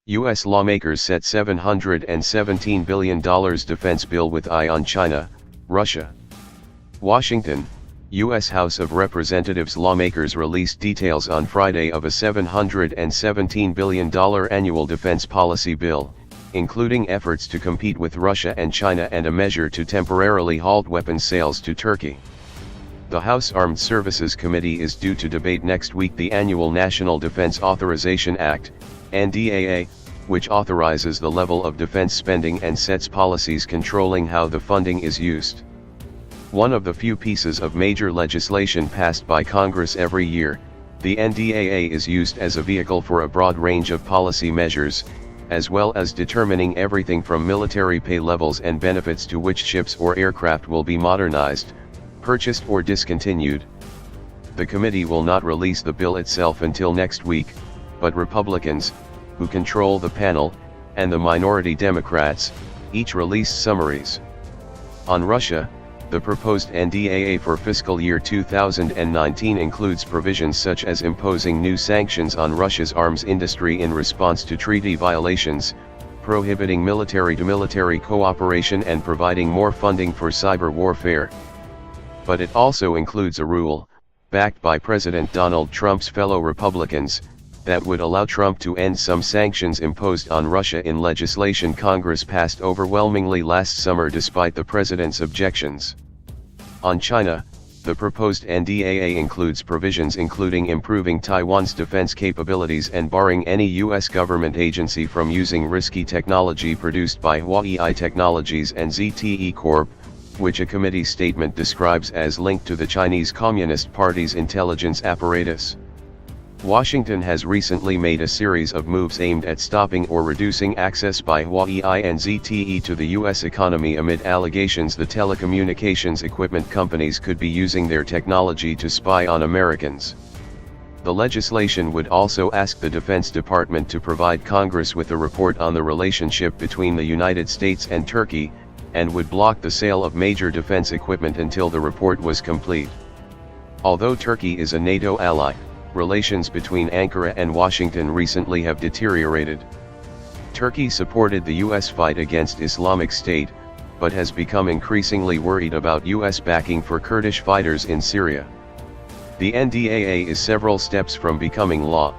U.S. lawmakers set $717 billion defense bill with eye on China, Russia. Washington, U.S. House of Representatives lawmakers released details on Friday of a $717 billion annual defense policy bill, including efforts to compete with Russia and China and a measure to temporarily halt weapons sales to Turkey. The House Armed Services Committee is due to debate next week the annual National Defense Authorization Act, NDAA, which authorizes the level of defense spending and sets policies controlling how the funding is used. One of the few pieces of major legislation passed by Congress every year, the NDAA is used as a vehicle for a broad range of policy measures, as well as determining everything from military pay levels and benefits to which ships or aircraft will be modernized, purchased or discontinued. The committee will not release the bill itself until next week, but Republicans, who control the panel, and the minority Democrats, each released summaries. On Russia, the proposed NDAA for fiscal year 2019 includes provisions such as imposing new sanctions on Russia's arms industry in response to treaty violations, prohibiting military-to-military cooperation and providing more funding for cyber warfare. But it also includes a rule, backed by President Donald Trump's fellow Republicans, that would allow Trump to end some sanctions imposed on Russia in legislation Congress passed overwhelmingly last summer despite the president's objections. On China, the proposed NDAA includes provisions including improving Taiwan's defense capabilities and barring any U.S. government agency from using risky technology produced by Huawei Technologies and ZTE Corp., which a committee statement describes as linked to the Chinese Communist Party's intelligence apparatus. Washington has recently made a series of moves aimed at stopping or reducing access by Huawei and ZTE to the U.S. economy amid allegations the telecommunications equipment companies could be using their technology to spy on Americans. The legislation would also ask the Defense Department to provide Congress with a report on the relationship between the United States and Turkey, and would block the sale of major defense equipment until the report was complete. Although Turkey is a NATO ally, relations between Ankara and Washington recently have deteriorated. Turkey supported the U.S. fight against Islamic State, but has become increasingly worried about U.S. backing for Kurdish fighters in Syria. The NDAA is several steps from becoming law.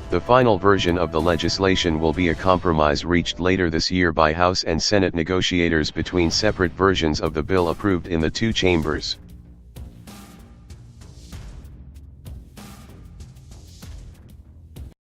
The final version of the legislation will be a compromise reached later this year by House and Senate negotiators between separate versions of the bill approved in the two chambers.